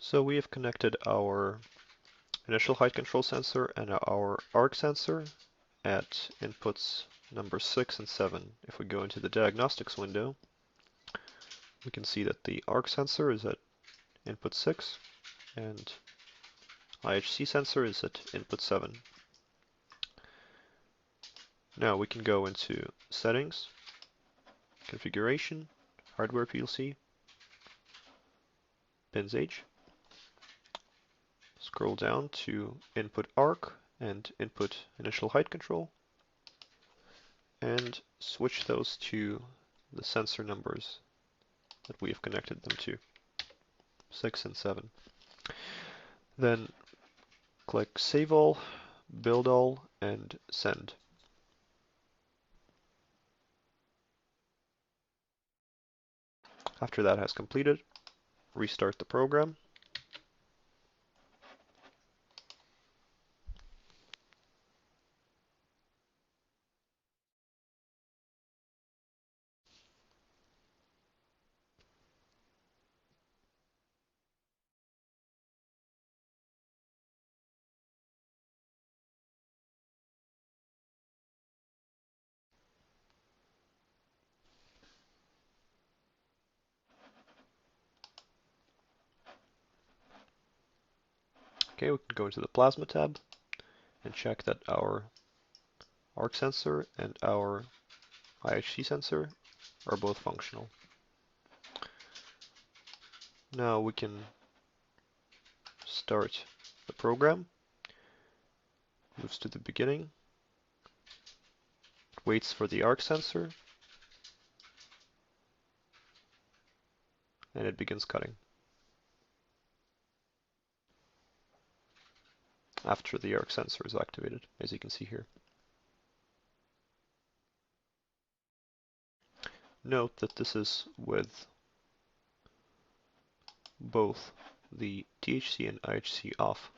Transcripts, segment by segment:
So we have connected our initial height control sensor and our arc sensor at inputs number 6 and 7. If we go into the diagnostics window, we can see that the arc sensor is at input 6 and IHC sensor is at input 7. Now we can go into settings, configuration, hardware PLC, pins H, scroll down to input arc and input initial height control, and switch those to the sensor numbers that we have connected them to, 6 and 7. Then click Save All, Build All, and Send. After that has completed, restart the program. Okay, we can go into the Plasma tab and check that our arc sensor and our IHC sensor are both functional. Now we can start the program. Moves to the beginning, waits for the arc sensor, and it begins cutting. After the arc sensor is activated, as you can see here. Note that this is with both the THC and IHC off.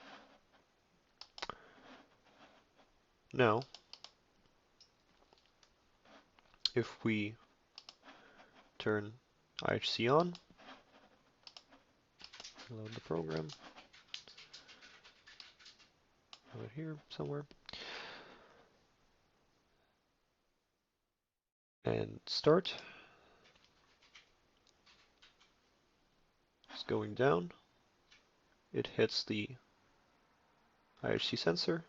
Now, if we turn IHC on, load the program, right here somewhere, and start, it's going down, it hits the IHC sensor,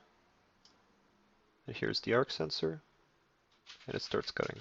and here's the arc sensor, and it starts cutting.